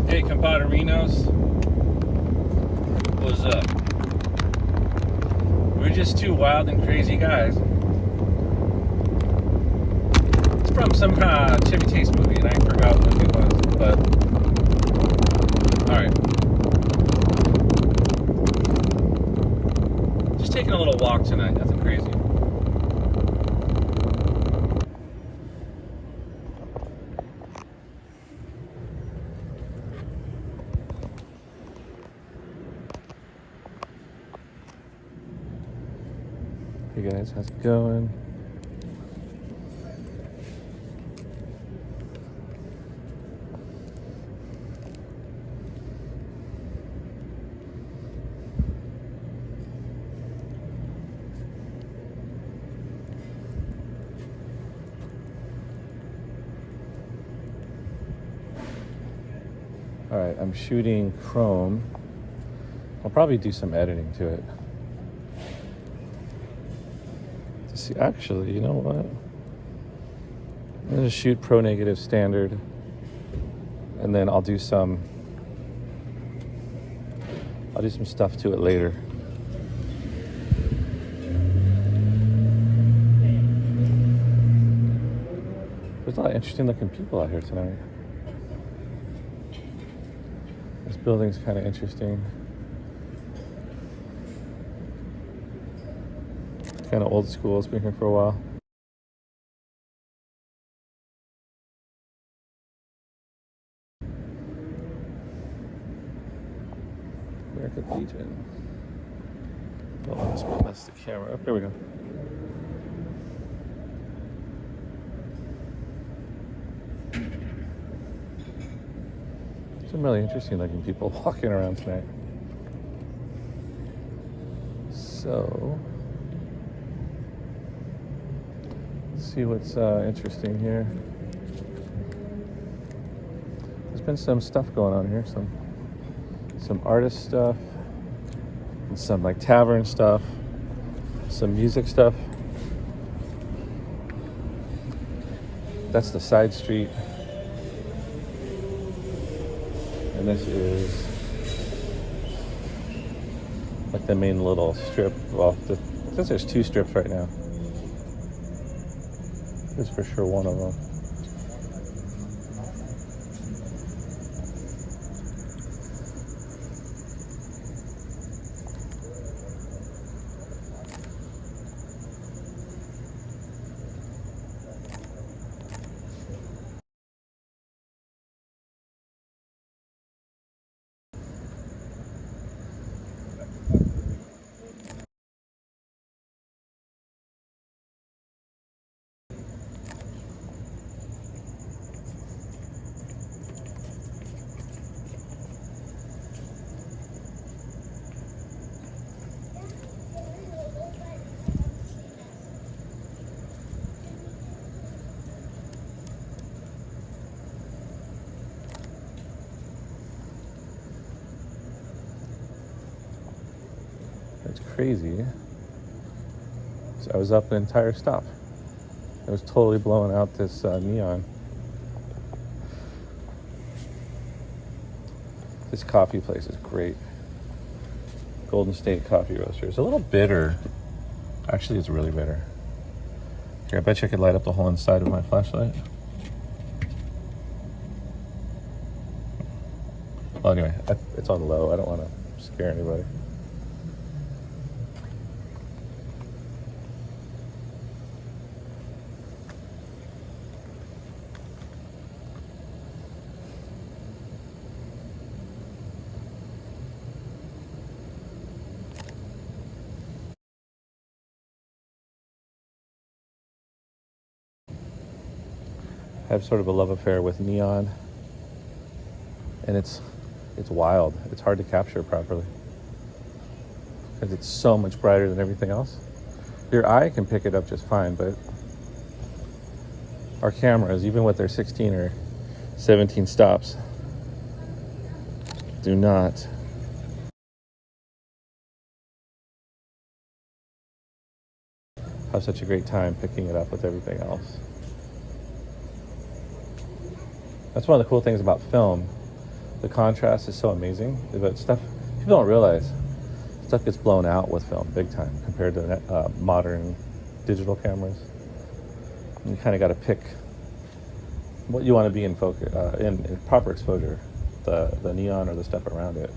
Hey, compadrinos, what's up? We're just two wild and crazy guys. It's from some kind of Chevy Chase movie, and I forgot what it was, but alright. Just taking a little walk tonight, nothing crazy. Hey guys, how's it going? All right, I'm shooting Chrome. I'll probably do some editing to it. See, actually, you know what? I'm gonna shoot Pro Negative Standard, and then I'll do some stuff to it later. There's a lot of interesting looking people out here tonight. This building's kind of interesting. Kind of old school. It's been here for a while. American Legion. Oh, that's the camera. Oh, there we go. Some really interesting looking people walking around tonight. So, let's see what's interesting here. There's been some stuff going on here, some artist stuff, and some like tavern stuff, some music stuff. That's the side street. And this is like the main little strip. Well, I guess there's two strips right now. This is for sure one of them. It's crazy. So I was up an entire stop. It was totally blowing out this neon. This coffee place is great. Golden State Coffee Roasters. A little bitter. Actually, it's really bitter. Here, I bet you I could light up the whole inside with my flashlight. Well, anyway, it's on low. I don't want to scare anybody. I have sort of a love affair with neon, and it's wild. It's hard to capture properly because it's so much brighter than everything else. Your eye can pick it up just fine, but our cameras, even with their 16 or 17 stops, do not have such a great time picking it up with everything else. That's one of the cool things about film. The contrast is so amazing, but stuff people don't realize. Stuff gets blown out with film big time compared to modern digital cameras. And you kind of got to pick what you want to be in focus, in proper exposure, the neon or the stuff around it.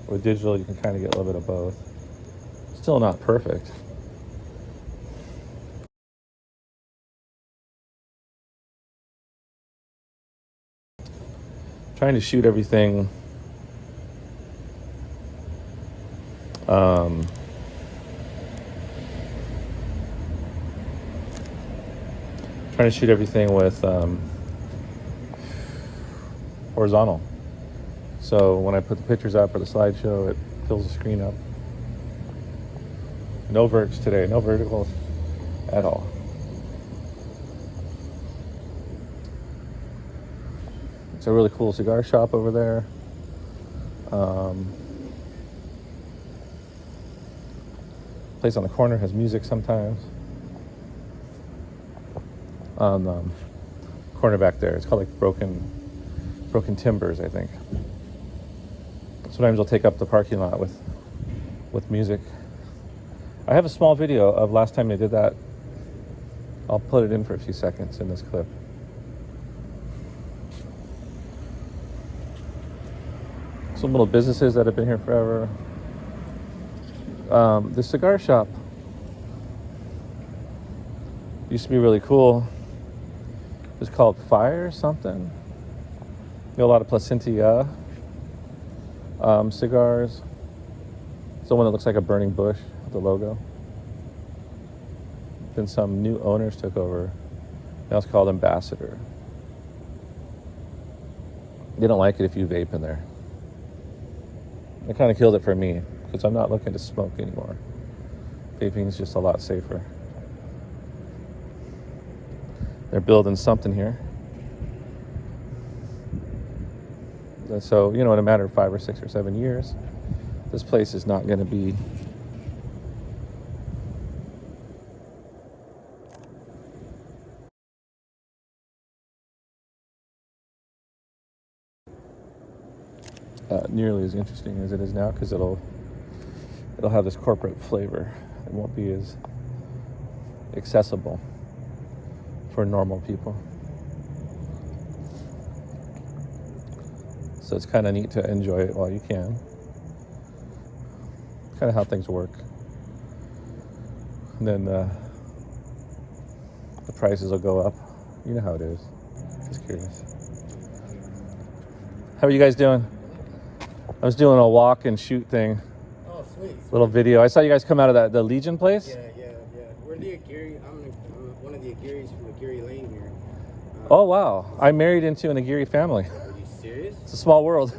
With digital, you can kind of get a little bit of both. Still not perfect. Trying to shoot everything trying to shoot everything with horizontal. So when I put the pictures up for the slideshow, it fills the screen up. No verts today, no verticals at all. It's a really cool cigar shop over there. Place on the corner has music sometimes. On the corner back there, it's called like Broken Timbers, I think. Sometimes they'll take up the parking lot with music. I have a small video of last time they did that. I'll put it in for a few seconds in this clip. Some little businesses that have been here forever. The cigar shop used to be really cool. It was called Fire something. You know, a lot of Placentia cigars. It's the one that looks like a burning bush, the logo. Then some new owners took over. Now it's called Ambassador. They don't like it if you vape in there. It kind of killed it for me because I'm not looking to smoke anymore. Vaping is just a lot safer. They're building something here. And so, you know, in a matter of 5 or 6 or 7 years, this place is not going to be nearly as interesting as it is now, because it'll have this corporate flavor. It won't be as accessible for normal people. So it's kind of neat to enjoy it while you can. Kind of how things work. And then the prices will go up. You know how it is. Just curious. How are you guys doing? I was doing a walk and shoot thing. Oh, sweet. Little video. I saw you guys come out of the Legion place. Yeah. We're the Aguirre. I'm one of the Aguirres from Aguirre Lane here. Oh, wow. I'm married into an Aguirre family. Are you serious? It's a small world.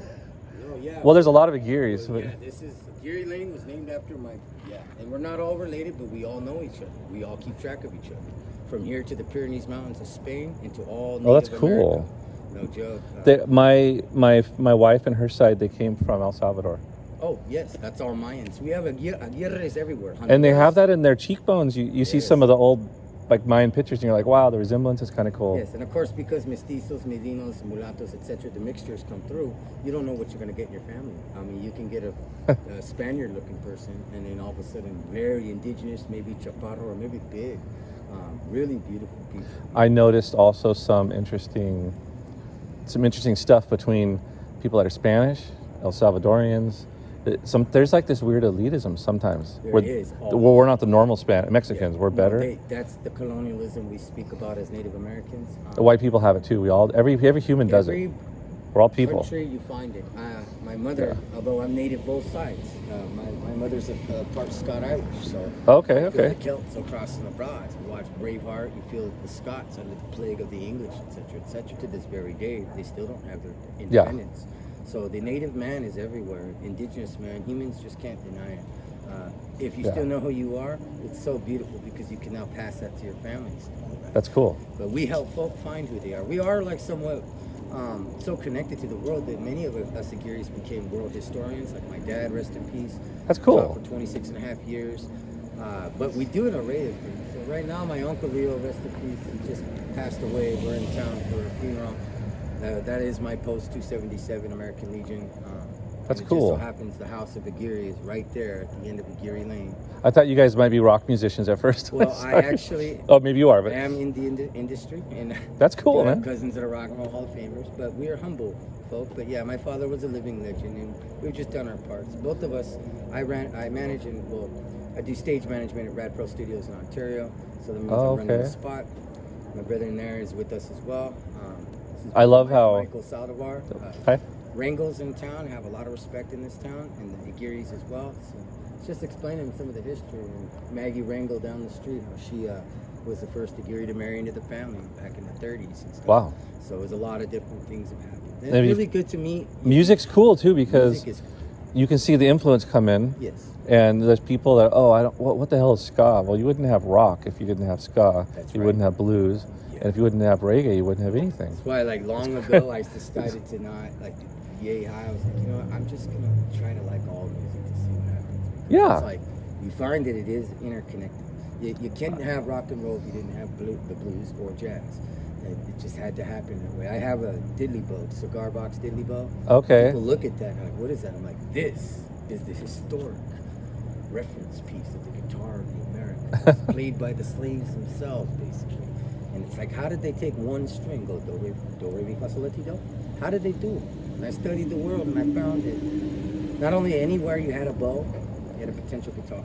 No, yeah. Well, there's a lot of Aguirres. Yeah, this is Aguirre Lane was named after and we're not all related, but we all know each other. We all keep track of each other. From here to the Pyrenees Mountains of Spain into all Native that's cool. America. No joke. My wife and her side, they came from El Salvador. Oh, yes, that's our Mayans. We have Aguirres everywhere. And they have that in their cheekbones. You see some of the old like Mayan pictures and you're like, wow, the resemblance is kind of cool. Yes, and of course, because mestizos, medinos, mulattos, etc., the mixtures come through, you don't know what you're going to get in your family. I mean, you can get a Spaniard-looking person, and then all of a sudden, very indigenous, maybe chaparro, or maybe big. Really beautiful people. I noticed also some interesting stuff between people that are Spanish, El Salvadorians. There's like this weird elitism sometimes. There is. We're not the normal Mexicans. Yeah. We're better. That's the colonialism we speak about as Native Americans. The white people have it too. Every human does it. We're all people. Country you find it. My mother, although I'm Native both sides, my mother's a part Scot-Irish, so okay. You feel the Celts across and abroad. You watch Braveheart, you feel the Scots under the plague of the English, etc. To this very day, they still don't have their independence. Yeah. So the native man is everywhere. Indigenous man, humans just can't deny it. If you still know who you are, it's so beautiful because you can now pass that to your families. That's cool. But we help folk find who they are. We are like somewhat so connected to the world that many of us Aguirres became world historians. Like my dad, rest in peace. That's cool. Taught for 26 and a half years. But we do an array of things. So right now, my uncle Leo, rest in peace, he just passed away. We're in town for a funeral. That is my post 277 American Legion. That's and it cool. Just so happens the house of Aguirre is right there at the end of Aguirre Lane. I thought you guys might be rock musicians at first. Well, I Sorry. actually. Oh, maybe you are, but I am in the industry, and that's cool, I have man. cousins that are rock and roll Hall of Famers, but we are humble folk. But yeah, my father was a living legend, and we've just done our parts. Both of us, I manage and I do stage management at Rad Pro Studios in Ontario, so that means I'm running the spot. My brother in there is with us as well. I love how Michael Saldivar. Hi. Rangels in town have a lot of respect in this town, and the Aguirres as well. So it's just explaining some of the history. And Maggie Rangel down the street, how she was the first Aguirre to marry into the family back in the 30s and stuff. Wow. So it was a lot of different things that happened. And I mean, it's really good to meet. Music's cool too because Music is, you can see the influence come in. yes. And there's people that, oh, I don't. What the hell is ska? Well, you wouldn't have rock if you didn't have ska. That's you right. wouldn't have blues, Yeah. and if you wouldn't have reggae, you wouldn't have anything. That's why, like, long ago, I decided to not, like, yay high. I was like, you know what, I'm just going to try to like all music to see what happens. Because Yeah. it's like, you find that it is interconnected. You can't have rock and roll if you didn't have the blues or jazz. It just had to happen that way. I have a diddley bow, cigar box diddley bow. Okay. People look at that and like, what is that? I'm like, this is the historic reference piece of the guitar of the Americans, played by the slaves themselves, basically. And it's like, how did they take one string, go do re mi fa sol la ti do? How did they do it? And I studied the world and I found that not only anywhere you had a bow, you had a potential guitar,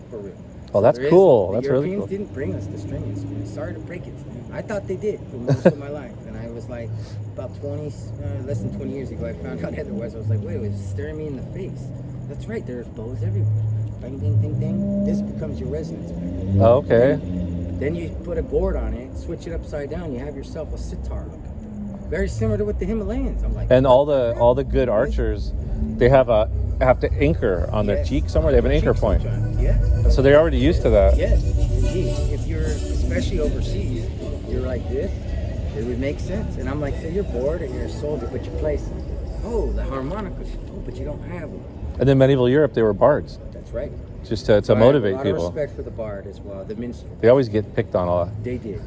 for real. Oh, that's There cool. The That's Europeans really cool. didn't bring us the string instruments. Sorry to break it to you. I thought they did for most of my life. And I was like, about less than 20 years ago, I found out otherwise. I was like, wait, it was staring me in the face. That's right, there's bows everywhere. Ding, ding, ding, ding. This becomes your resonance band. Oh, okay. Then you put a gourd on it, switch it upside down, you have yourself a sitar looking thing. Very similar to what the Himalayans. I'm like, And all the good archers, they have to anchor on their cheek somewhere. They have an anchor point. Yeah. So they're already used to that. Yes, indeed. If you're, especially overseas, you're like this, it would make sense. And I'm like, say you're bored and you're a soldier, but you play some. Oh, the harmonica. Oh, but you don't have them. And then medieval Europe, they were bards, That's right. just to So motivate I have a lot people. of respect for the bard as well, the minstrel. They always get picked on a lot. They did.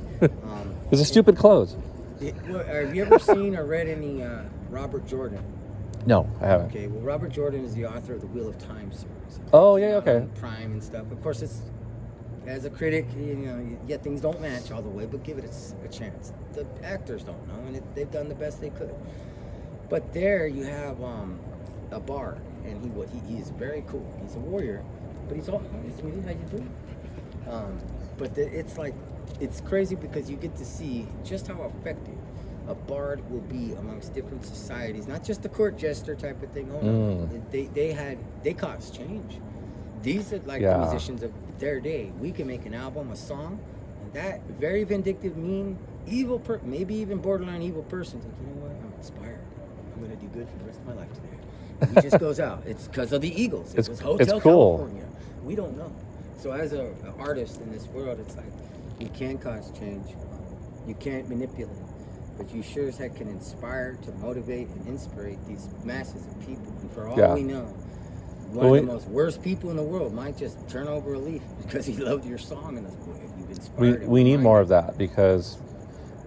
It's a stupid clothes. Have you ever seen or read any Robert Jordan? No, I haven't. Okay, well, Robert Jordan is the author of the Wheel of Time series. Oh, yeah, okay. On Prime and stuff. Of course, it's as a critic, you know, yeah, things don't match all the way, but give it a chance. The actors don't know, and they've done the best they could. But there you have a bard, and he is very cool. He's a warrior, but he's all, hey, sweetie, how you doing? But it's like, it's crazy because you get to see just how effective a bard will be amongst different societies, not just the court jester type of thing. Oh, no. They caused change. These are like the musicians of their day. We can make an album, a song, and that very vindictive, mean, evil, maybe even borderline evil person's like, you know what? I'm inspired. I'm gonna do good for the rest of my life today. And he just goes out. It's because of the Eagles. It was Hotel cool. California. We don't know. So as an artist in this world, it's like you can cause change. You can't manipulate. But you sure as heck can inspire, to motivate, and inspire these masses of people. And for all we know, one of the most worst people in the world might just turn over a leaf because he loved your song and you've inspired him. We need more of that because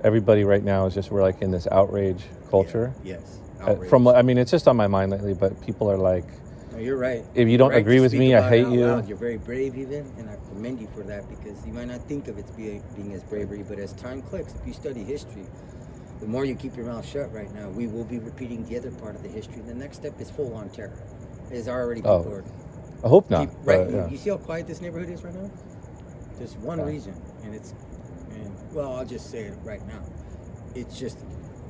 everybody right now is just, we're like in this outrage culture. Yeah, yes. Outrage. I mean, it's just on my mind lately, but people are like, no, you're right. if you don't agree with me, I hate you. You're very brave even, and I commend you for that because you might not think of it being as bravery, but as time clicks, if you study history, the more you keep your mouth shut right now, we will be repeating the other part of the history. The next step is full-on terror. Is already people I hope not. Right. Yeah. You see how quiet this neighborhood is right now? There's one reason, and well, I'll just say it right now. It's just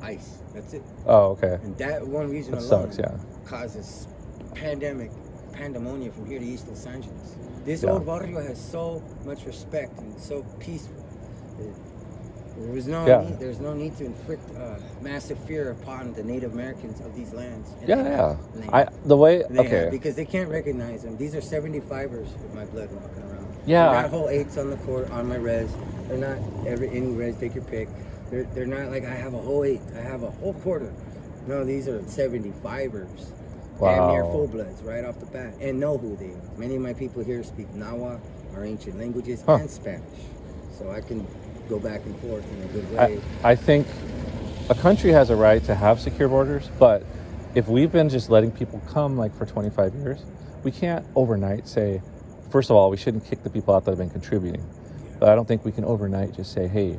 ice. That's it. Oh, okay. And that one reason That alone sucks, yeah. causes pandemonium from here to East Los Angeles. This old barrio has so much respect and so peaceful. There's no need to inflict massive fear upon the Native Americans of these lands. Because they can't recognize them. These are 75ers with my blood walking around. Yeah. They're not whole 8s on the court on my res. They're not any res, take your pick. They're not like I have a whole 8, I have a whole quarter. No, these are 75ers. Wow. Damn near full bloods right off the bat, and know who they are. Many of my people here speak Nawa, our ancient languages, and Spanish, so I can go back and forth in a good way. I think a country has a right to have secure borders, but if we've been just letting people come like for 25 years, we can't overnight say, first of all, we shouldn't kick the people out that have been contributing. But I don't think we can overnight just say, hey,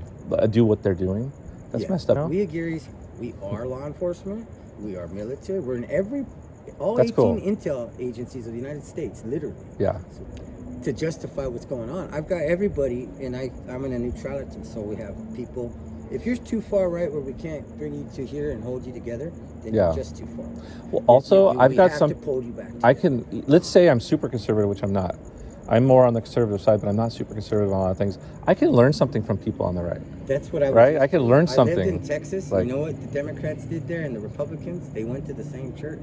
do what they're doing. That's messed up. We Aguirres, we are law enforcement. We are military. We're in all That's 18 cool. intel agencies of the United States, literally. Yeah. So, to justify what's going on, I've got everybody, and I'm in a neutrality. So we have people. If you're too far right where we can't bring you to here and hold you together, then you're just too far. Well, also, we I've got have some. to pull you back. I can. Let's say I'm super conservative, which I'm not. I'm more on the conservative side, but I'm not super conservative on a lot of things. I can learn something from people on the right. That's what I was. Right? I can learn I something. lived in Texas. Like, you know what the Democrats did there and the Republicans? They went to the same church.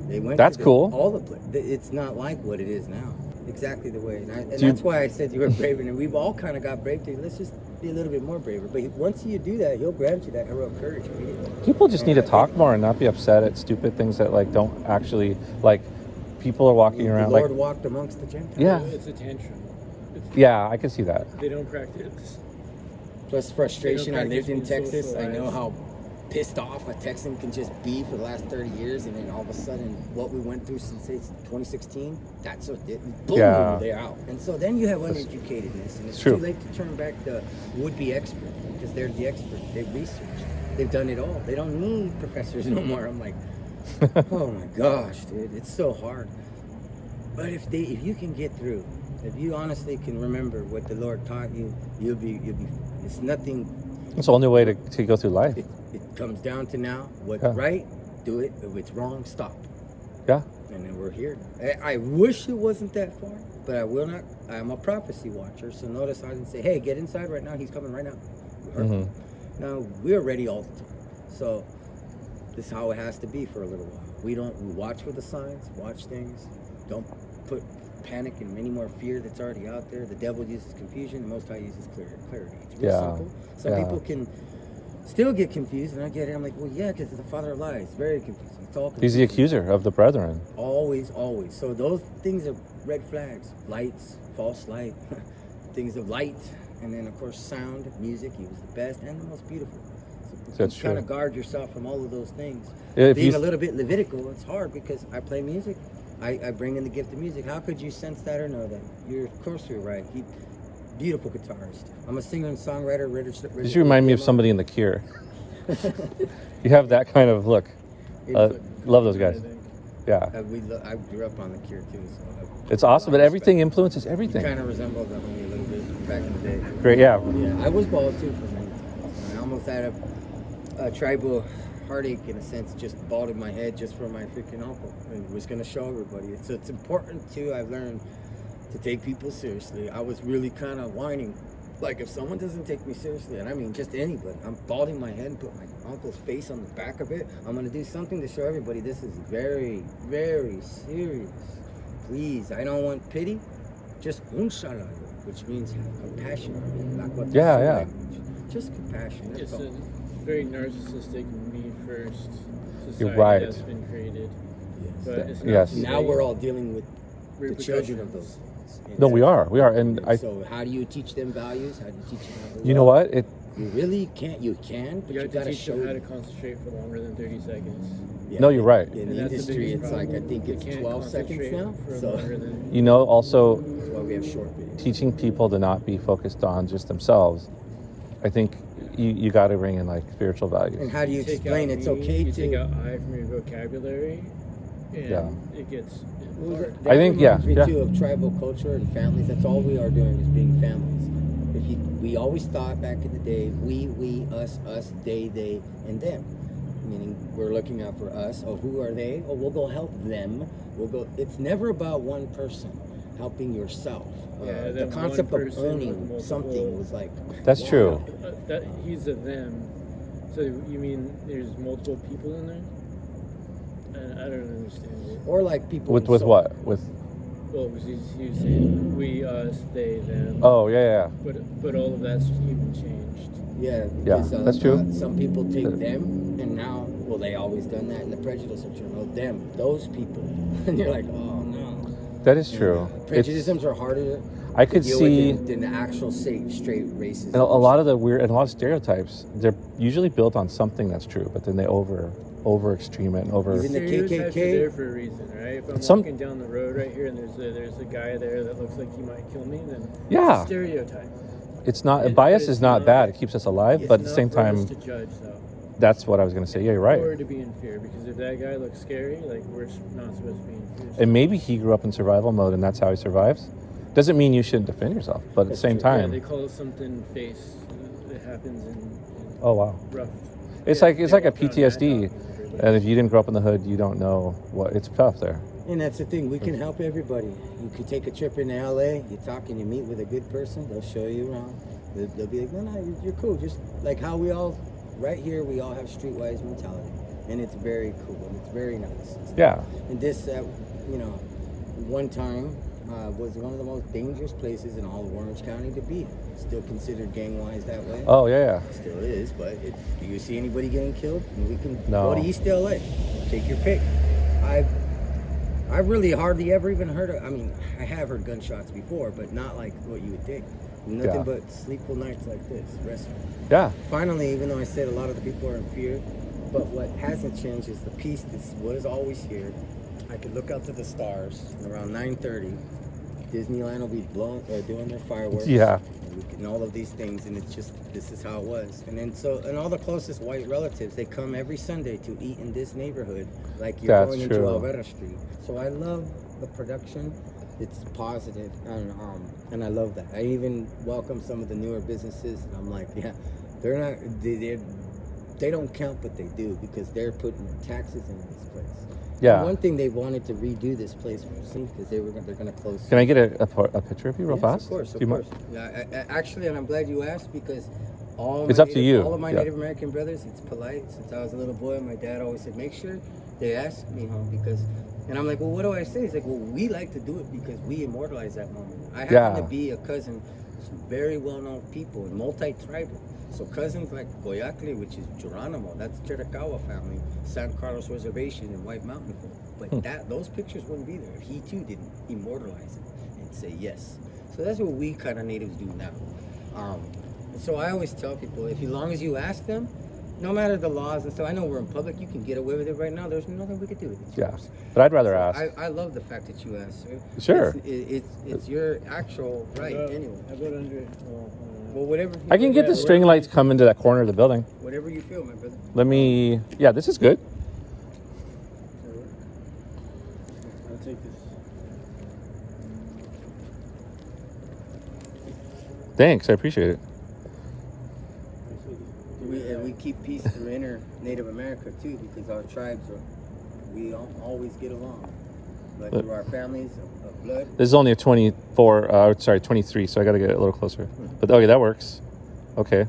They went. That's cool. All the places. It's not like what it is now. Exactly the way. And that's why I said you were braver. And we've all kind of got brave. Let's just be a little bit more braver. But once you do that, he'll grant you that heroic courage immediately. People just need to talk more and not be upset at stupid things that like don't actually like. People are walking around the Lord like walked amongst the Gentiles. Yeah. It's a tantrum. Yeah, I can see that. They don't practice. Plus frustration. I lived in practice Texas. I know socialize. how pissed off a Texan can just be for the last 30 years, and then all of a sudden, what we went through since 2016, that's what did. Boom, Yeah. they're out. And so then you have uneducatedness, and it's True. too late to turn back the would-be expert because they're the expert. They've researched. They've done it all. They don't need professors no more. I'm like, oh my gosh, dude, it's so hard. But if you can get through, if you honestly can remember what the Lord taught you, you'll be. It's nothing. It's the only way to go through life. It comes down to now. What's right, do it. If it's wrong, stop. Yeah. And then we're here. I wish it wasn't that far, but I will not. I'm a prophecy watcher, so notice I didn't say, "Hey, get inside right now." He's coming right now. Mm-hmm. No, we're ready all the time. So this is how it has to be for a little while. We watch for the signs, watch things. Don't put panic and any more fear that's already out there. The devil uses confusion. The Most High uses clarity. It's real simple. Some people can still get confused, and I get it. I'm like, well, yeah, because it's the father of lies. Very confusing. It's all confusing. He's the accuser of the brethren. Always, always. So those things are red flags. Lights, false light, things of light, and then of course sound, music. He was the best and the most beautiful. So That's you true. kind of guard yourself from all of those things. If Being you- a little bit Levitical, it's hard because I play music. I bring in the gift of music. How could you sense that or know that? Of course you're right. Beautiful guitarist. I'm a singer and songwriter. You remind me of somebody in The Cure. You have that kind of look. Love those guys. Yeah. I grew up on The Cure too, so It's awesome, but everything influences you everything. kind of resemble the homie a little bit back in the day. Great, yeah. Yeah, I was bald too for many times. I almost had a tribal heartache in a sense, just balding my head just for my freaking uncle. And was going to show everybody. It's important too. I've learned to take people seriously. I was really kind of whining. Like if someone doesn't take me seriously, and I mean just anybody, I'm balding my head and put my uncle's face on the back of it. I'm going to do something to show everybody this is very, very serious. Please, I don't want pity. Just unshallah, which means have compassion on me. Like what Yeah. Just compassion. That's It's all. a very narcissistic, me first society You're right. that's been created. But Yes. it's not Yes. too Now late. we're all dealing with the Repercussions. children of those. No, we are, and So how do you teach them values? How do you teach them how to you know love? what? You really can't. You can, but You you have to gotta teach show. them how to conconcentrate for longer than 30 seconds. Yeah, No, you're right. In And the that's the industry, biggest it's like I problem. think They it's can't 12 seconds concentrate now. for So longer than You know, also that's why we have short videos. teaching people to not be focused on just themselves. I think you got to bring in like spiritual values. And how do you take explain out it's me, okay you to? take out I from your vocabulary, and Yeah. it gets Well, hard. that I think, yeah, reminds me yeah. too of tribal culture and families. That's all we are doing is being families. We always thought back in the day, we, us, they, and them. Meaning we're looking out for us. Oh, who are they? Oh, we'll go help them. We'll go. It's never about one person helping yourself. Yeah, The that concept one of person with owning multiple- something was like. That's wow. true. That he's a them. So you mean there's multiple people in there? And I don't understand it. Or like people. With in soul. what? With Well, he was saying we, us, they, them. oh yeah. But all of that's even changed. Yeah, Yeah, because, that's true. Some people take them, and now, well, they always done that in the prejudicial term. Oh, them, those people, and you're like, oh no. That is true. Prejudices are harder I could deal see with than the actual straight racism. and a lot of the weird and a lot of stereotypes. They're usually built on something that's true, but then they over extreme it and over. Even the Stereotypes KKK. are there for a reason, right? If I'm walking down the road right here and there's a guy there that looks like he might kill me, then Yeah. it's a stereotype. It's not bias is not bad. It keeps us alive, It's but at the not same for us time, to judge, though. that's what I was going to say. Yeah, you're right. Or to be in fear, because if that guy looks scary, like we're not supposed to be in fear. And maybe he grew up in survival mode, and that's how he survives. Doesn't mean you shouldn't defend yourself, but at the same Yeah, time, they call it something face. It happens in oh wow, rough. it's Yeah, like they a walk around PTSD. Bangkok and everything. And if you didn't grow up in the hood, you don't know what it's tough there. And that's the thing, we can help everybody. You could take a trip into LA, you talk and you meet with a good person, they'll show you around. They'll be like, no, you're cool. Just like how we all, right here, we all have streetwise mentality. And it's very cool and it's very nice. Yeah, And this, one time was one of the most dangerous places in all of Orange County to be. Still considered gang-wise that way. oh yeah. Still is, but do you see anybody getting killed? And we can No. go to East LA. Take your pick. I really hardly ever even heard of, I mean, I have heard gunshots before, but not like what you would think. Nothing Yeah. but sleepful nights like this, restful. Yeah, Finally, even though I said a lot of the people are in fear, but what hasn't changed is the peace that's what is always here. I could look out to the stars and around 9:30. Disneyland will be doing their fireworks. Yeah. And all of these things, and it's just, this is how it was. And then and all the closest white relatives, they come every Sunday to eat in this neighborhood, like you're That's going into true. Alvera Street. So I love the production. It's positive, and I love that. I even welcome some of the newer businesses, and I'm like, yeah, they're not, they don't count, but they do, because they're putting taxes in this place. yeah. And one thing, they wanted to redo this place for me because they're going to close. Can I get a picture of you real Yes, fast? Of course, Do of you course. mind? Yeah, actually, and I'm glad you asked because It's up to you. All of my Yeah. Native American brothers, it's polite. Since I was a little boy, my dad always said, make sure they ask me home because, and I'm like, well, what do I say? He's like, well, we like to do it because we immortalize that moment. I happen Yeah. to be a cousin to some very well-known people and multi-tribal. So cousins like Goyakli, which is Geronimo, that's Chiricahua family, San Carlos Reservation and White Mountain folk. But those pictures wouldn't be there if he too didn't immortalize it and say yes. So that's what we kind of natives do now. So I always tell people, if as long as you ask them, no matter the laws and stuff, I know we're in public, you can get away with it right now. There's nothing we could do. It's Yeah, yours. but I'd rather ask. I love the fact that you asked, sir. Sure. It's your actual right anyway. How about under? Well, whatever. I can get the string lights come into that corner of the building. Whatever you feel, my brother. Let me. Yeah, this is good. I'll take this. Thanks, I appreciate it. We keep peace through inner Native America too, because our tribes we don't always get along, but through our families of blood. This is only a 23, so I got to get it a little closer. But okay, that works. Okay,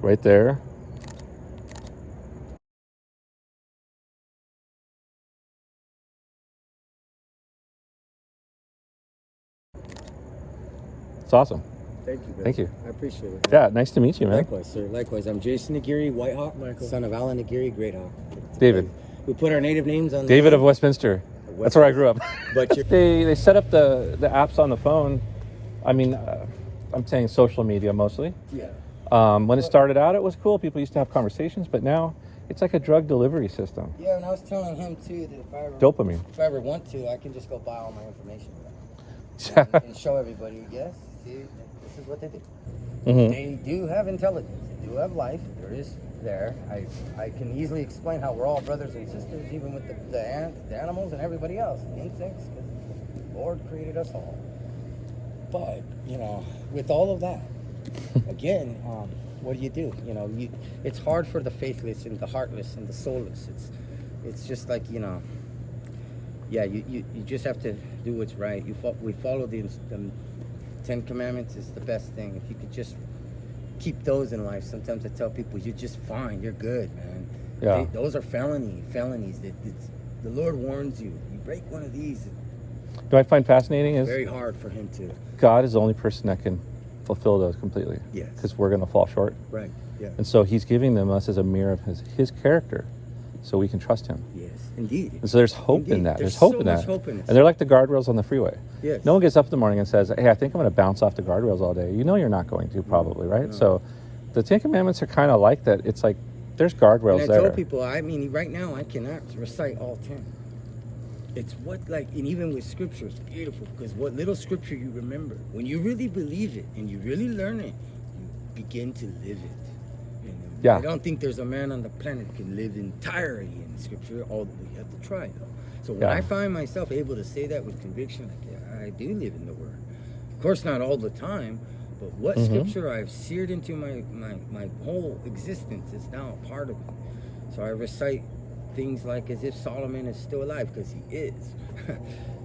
right there. It's awesome. Thank you, brother. Thank you. I appreciate it. Yeah, nice to meet you, man. Likewise, sir. Likewise. I'm Jason Aguirre, Whitehawk, Michael. son of Alan Aguirre, Greathawk. David. We put our native names on. David of Westminster. That's where I grew up. But you're, They set up the apps on the phone. I mean, I'm saying social media mostly. yeah. When it started out, it was cool. People used to have conversations, but now it's like a drug delivery system. Yeah, and I was telling him too that Dopamine. if I ever want to, I can just go buy all my information and show everybody. Yes, see, this is what they do. Mhm. They do have intelligence. They do have life. There is there. I can easily explain how we're all brothers and sisters, even with the ants, the animals, and everybody else, the insects, because the Lord created us all. But with all of that, again, what do? It's hard for the faithless and the heartless and the soulless. It's just like yeah, you just have to do what's right. We follow the 10 Commandments is the best thing. If you could just keep those in life. Sometimes I tell people, you're just fine. You're good, man. Yeah. Those are felonies. The Lord warns you. You break one of these, Do I find fascinating it's is very hard for him to. God is the only person that can fulfill those completely. Yes. Because we're going to fall short. Right. Yeah. And so he's giving them us as a mirror of his character. so we can trust him. Yes, indeed. And so there's hope in Indeed. that. There's Hope so in much that. hope in it. And they're like the guardrails on the freeway. Yes. No one gets up in the morning and says, hey, I think I'm going to bounce off the guardrails all day. You know you're not going to, probably, right? No. So the Ten Commandments are kind of like that. It's like there's guardrails And I there. told people, I mean, right now I cannot recite all 10. It's what, like, and even with scripture, it's beautiful, because what little scripture you remember, when you really believe it and you really learn it, you begin to live it. You know? Yeah. I don't think there's a man on the planet who can live entirely in scripture, although you have to try, though. So when I find myself able to say that with conviction, like, yeah, I do live in the Word. Of course, not all the time, but what scripture I've seared into my whole existence is now a part of me. So I recite things like as if Solomon is still alive, because he is.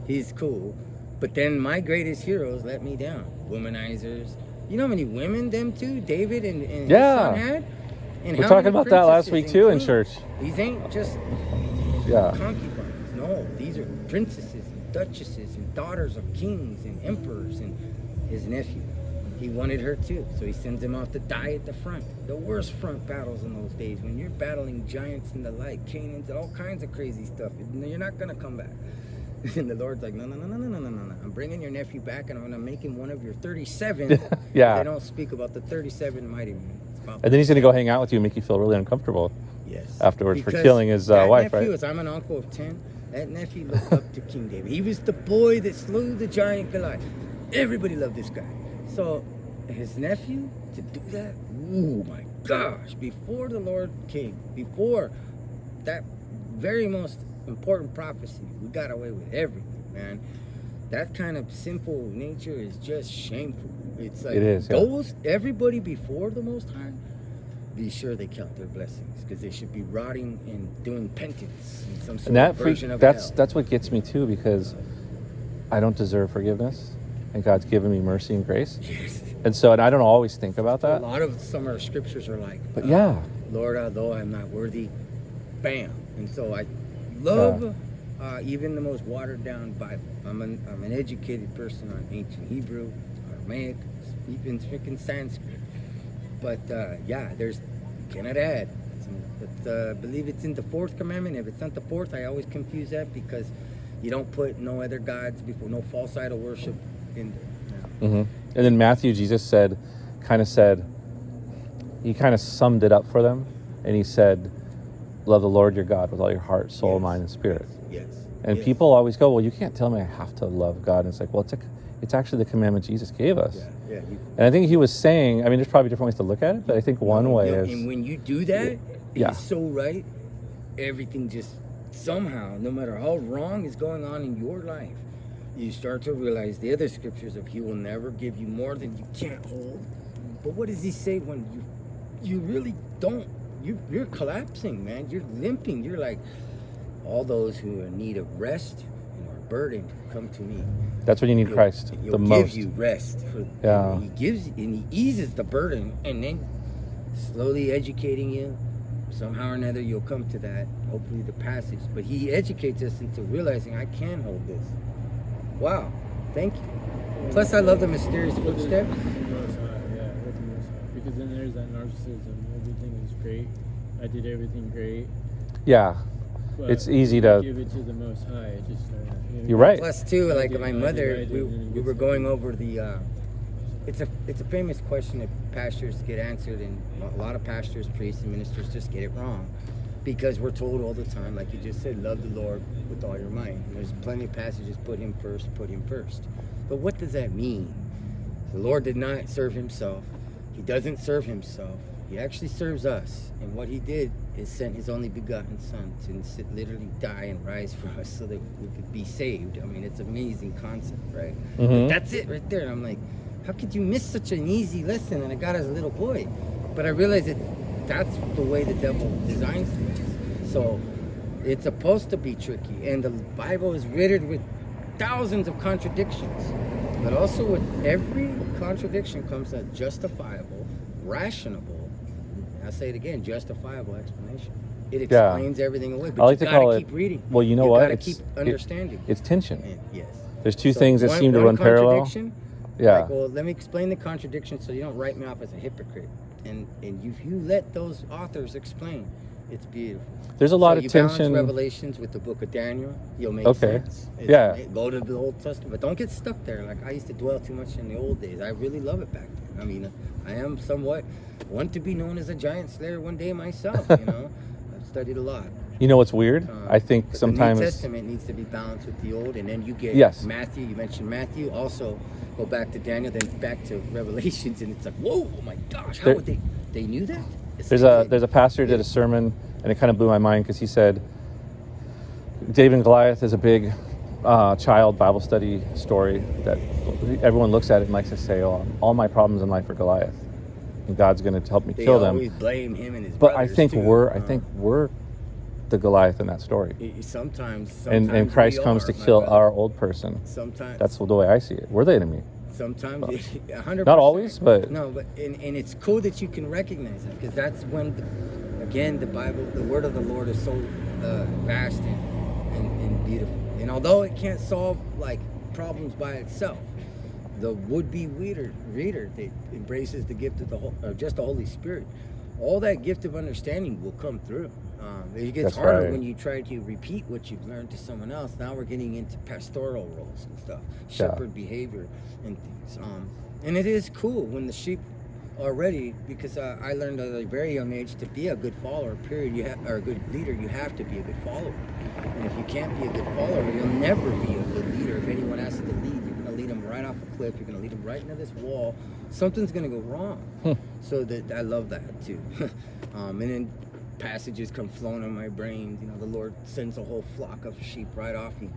He's cool. But then my greatest heroes let me down. Womanizers. You know how many women them two, David and his son had? And we're how talking many about that last princesses week and too in queens? church. These ain't just concubines. No, these are princesses and duchesses and daughters of kings and emperors. And his nephew, he wanted her too, so he sends him off to die at the front. The worst front battles in those days, when you're battling giants and the like, Canaans and all kinds of crazy stuff. You're not gonna come back. And the Lord's like, no. I'm bringing your nephew back, and I'm gonna make him one of your 37. Yeah. They don't speak about the 37 mighty men. And then he's going to go hang out with you and make you feel really uncomfortable. Yes. Afterwards Because for killing his that wife, nephew, right? as I'm an uncle of 10, that nephew looked up to King David. He was the boy that slew the giant Goliath. Everybody loved this guy. So his nephew, to do that, oh my gosh, before the Lord came, before that very most important prophecy, we got away with everything, man. That kind of sinful nature is just shameful. It's like, it is, those, everybody before the Most High, be sure they count their blessings, because they should be rotting and doing penance in some sort of version of hell. That's what gets me too, because I don't deserve forgiveness, and God's given me mercy and grace. Yes. And so, and I don't always think about that. A lot of some of our scriptures are like, But yeah, Lord, although I'm not worthy, bam. And so I love even the most watered down Bible. I'm an educated person on ancient Hebrew, Aramaic, even freaking Sanskrit. But there's, you cannot add. I believe it's in the 4th commandment. If it's not the 4th, I always confuse that, because you don't put no other gods before, no false idol worship in there. And then Matthew, Jesus he kind of summed it up for them, and he said, love the Lord your God with all your heart, soul, mind, and spirit. Yes. And people always go, well, you can't tell me I have to love God. And it's like, well, it's actually the commandment Jesus gave us. Yeah. And I think he was saying, I mean, there's probably different ways to look at it, but I think one way is... And when you do that, it's so right, everything just somehow, no matter how wrong is going on in your life, you start to realize the other scriptures of he will never give you more than you can't hold. But what does he say when you really don't? You're collapsing, man. You're limping. You're like, all those who are in need of rest and are burdened, come to me. That's when you need Christ He'll the most. give you rest. Yeah. He gives, and he eases the burden, and then slowly educating you. Somehow or another, you'll come to that. Hopefully, the passage. But he educates us into realizing I can hold this. Wow. Thank you. Plus, I love the mysterious footsteps. Because then there's that narcissism. Everything is great. I did everything great. Yeah. But it's easy to give it to the Most High. It just You're right. Plus, too, like my mother, we were going over the. It's a famous question that pastors get answered, and a lot of pastors, priests, and ministers just get it wrong, because we're told all the time, like you just said, love the Lord with all your might. And there's plenty of passages, put him first. But what does that mean? The Lord did not serve himself. He doesn't serve himself. He actually serves us. And what he did is sent his only begotten son to literally die and rise for us so that we could be saved. I mean, it's an amazing concept, right? But that's it right there. And I'm like, how could you miss such an easy lesson? And I got as a little boy. But I realized that's the way the devil designs things. So it's supposed to be tricky. And the Bible is littered with thousands of contradictions. But also with every contradiction comes a justifiable, rationable, I'll say it again, justifiable explanation. It explains everything away. But I like you to call gotta keep reading. Well, you know what? You gotta keep understanding. It's tension. And, yes. There's two things that seem to run parallel. Yeah. Like, well, let me explain the contradiction so you don't write me off as a hypocrite. And if you let those authors explain, it's beautiful. There's a lot of you tension. balance Revelations with the book of Daniel, you'll make Okay. sense. Yeah. Go to the Old Testament, but don't get stuck there. Like I used to dwell too much in the old days. I really love it back then. I mean, I am somewhat want to be known as a giant slayer one day myself. You know, I've studied a lot. You know what's weird? I think sometimes the New Testament needs to be balanced with the Old, and then you get Yes. Matthew. You mentioned Matthew. Also, go back to Daniel, then back to Revelations, and it's like, whoa, oh my gosh, how would they knew that? Yes, there's a pastor who did a sermon, and it kind of blew my mind because he said David and Goliath is a big child Bible study story that everyone looks at it and likes to say, "Oh, all my problems in life are Goliath, and God's going to help me kill them." They always blame him and his But brothers, I think too. we're the Goliath in that story, Sometimes and Christ we comes are, to my kill brother. our old person. Sometimes That's the way I see it. We're the enemy. Sometimes, 100%. Not always, but no. But and it's cool that you can recognize that, because that's when, again, the Bible, the word of the Lord is so vast and beautiful. And although it can't solve like problems by itself, the would-be reader that embraces the gift of the Holy Spirit, all that gift of understanding will come through. It gets That's harder right. when you try to repeat what you've learned to someone else. Now we're getting into pastoral roles and stuff, shepherd behavior and things. And it is cool when the sheep are ready, because I learned at a very young age to be a good follower, period, or a good leader, you have to be a good follower. And if you can't be a good follower, you'll never be a good leader. If anyone asks you to lead, you're going to lead them right off a cliff. You're going to lead them right into this wall. Something's going to go wrong. So that I love that too. And then passages come flowing in my brain. You know, the Lord sends a whole flock of sheep right off. He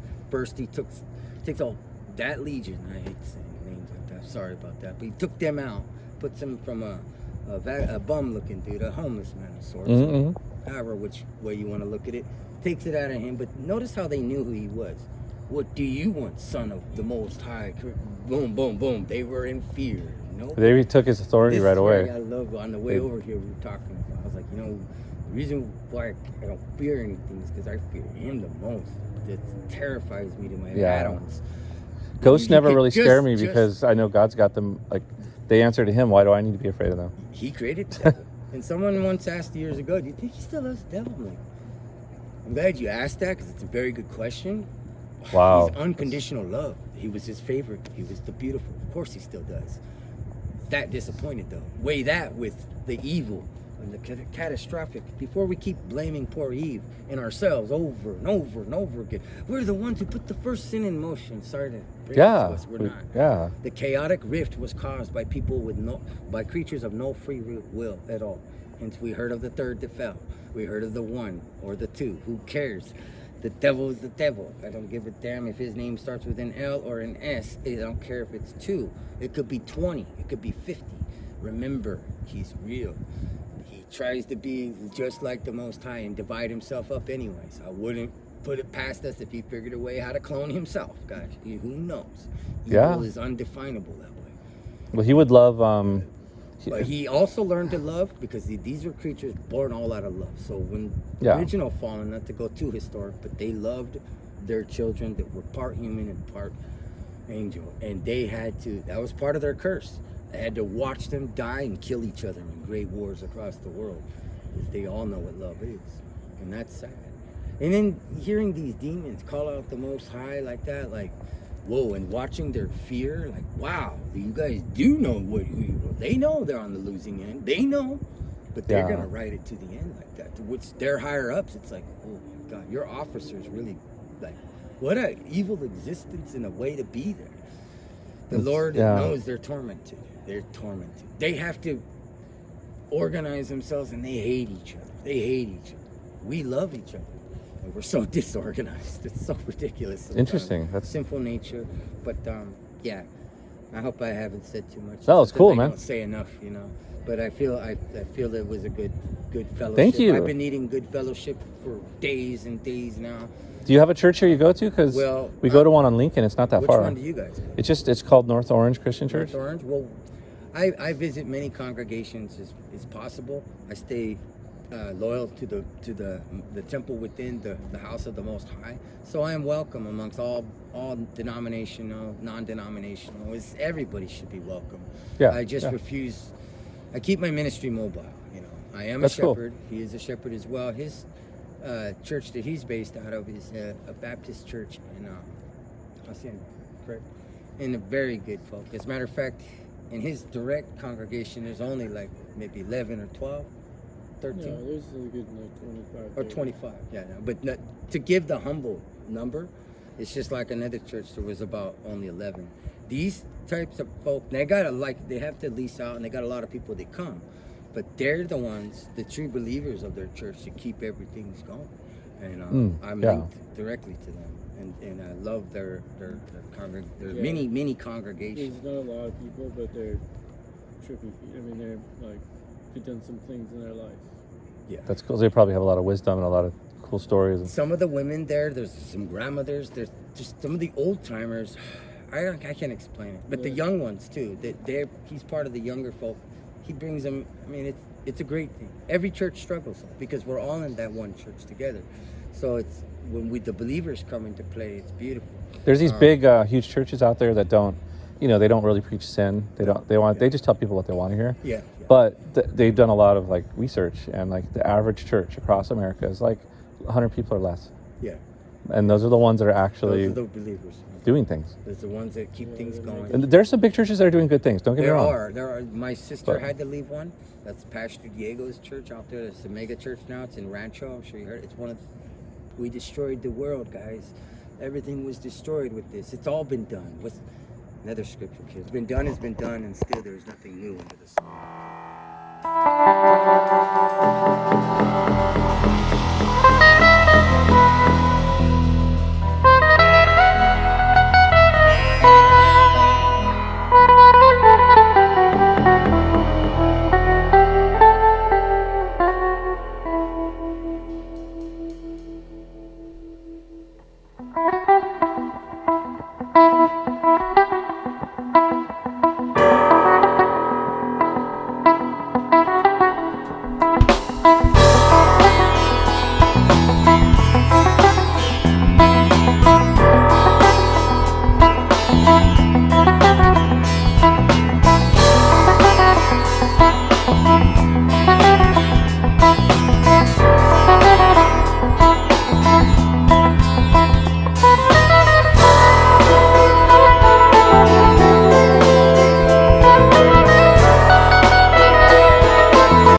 takes all that legion. I hate saying names like that. Sorry about that. But he took them out, puts them from a bum-looking dude, a homeless man of sorts. Mm-hmm. However, which way you want to look at it, takes it out of him. But notice how they knew who he was. What do you want, son of the Most High? Boom, boom, boom. They were in fear. Nope. They took his authority right away. I love on the way over here we were talking about. I was like, the reason why I don't fear anything is because I fear him the most. It terrifies me to my atoms. Ghosts never really scare me just- because I know God's got them. Like, they answer to Him. Why do I need to be afraid of them? He created the devil. And someone once asked years ago, do you think he still loves the devil? I'm like, I'm glad you asked that, because it's a very good question. Wow. He's unconditional love. He was his favorite. He was the beautiful. Of course he still does. That disappointed though. Weigh that with the evil and the catastrophic. Before we keep blaming poor Eve and ourselves over and over and over again. We're the ones who put the first sin in motion. Sorry to bring it to us. We're not. Yeah. The chaotic rift was caused by by creatures of no free will at all. Hence we heard of the third that fell. We heard of the one or the two. Who cares? The devil is the devil. I don't give a damn if his name starts with an L or an S. I don't care if it's 2. It could be 20. It could be 50. Remember, he's real. He tries to be just like the Most High and divide himself up anyways. I wouldn't put it past us if he figured a way how to clone himself, guys. Who knows? Yeah. Evil is undefinable that way. Well, He would love. But he also learned to love, because these were creatures born all out of love. So when the Yeah. original fallen, not to go too historic, but they loved their children that were part human and part angel. And they had to, that was part of their curse. They had to watch them die and kill each other in great wars across the world. Because they all know what love is. And that's sad. And then hearing these demons call out the Most High like that, like, whoa, and watching their fear, like, wow, you guys do know who you are. They know they're on the losing end. They know, but they're going to ride it to the end like that. To which their higher ups, it's like, oh my God, your officers really, like, what a evil existence and a way to be there. The Lord knows they're tormented. They're tormented. They have to organize themselves, and they hate each other. They hate each other. We love each other. And we're so disorganized. It's so ridiculous. Sometimes. Interesting. That's Sinful nature. But yeah, I hope I haven't said too much. No, it's cool, I man. don't say enough, But I feel it was a good fellowship. Thank you. I've been needing good fellowship for days and days now. Do you have a church here you go to? Because we go to one on Lincoln. It's not that Which far. one do you guys go? It's called North Orange Christian Church. North Orange? Well, I visit many congregations as possible. I stay loyal to the temple within the house of the Most High. So I am welcome amongst all denominational, non-denominational. Everybody should be welcome. Yeah, I just yeah. refuse. I keep my ministry mobile. You know, I am That's a cool. shepherd. He is a shepherd as well. His church that he's based out of is a Baptist church in Hacienda, correct? And a very good folk. As a matter of fact, in his direct congregation, there's only like maybe 11 or 12, 13. No, there's a good like 25. Or 25, yeah. No. But not, to give the humble number, it's just like another church. There was about only 11. These types of folk, they have to lease out, and they got a lot of people that come. But they're the ones, the true believers of their church, to keep everything going. And I'm linked directly to them. And I love their mini congregations. There's not a lot of people, but they're trippy. I mean, they've done some things in their life. Yeah, That's cool. They probably have a lot of wisdom and a lot of cool stories. And some of the women there's some grandmothers. There's just some of the old timers. I can't explain it, but the young ones too. He's part of the younger folk. He brings them. I mean, it's a great thing. Every church struggles because we're all in that one church together. So it's when the believers come into play, it's beautiful. there's these big, huge churches out there that don't, they don't really preach sin. They just tell people what they want to hear. Yeah. But they've done a lot of like research, and like the average church across America is like 100 people or less. Yeah. And those are the ones that are actually Those are the believers. doing things. There's the ones that keep things going. And there's some big churches that are doing good things. Don't get me wrong. There are. My sister had to leave one. That's Pastor Diego's church out there. It's a mega church now. It's in Rancho. I'm sure you heard it. It's one of. We destroyed the world, guys. Everything was destroyed with this. It's all been done. With another scripture, kids. Been done has been done, and still there is nothing new under the sun.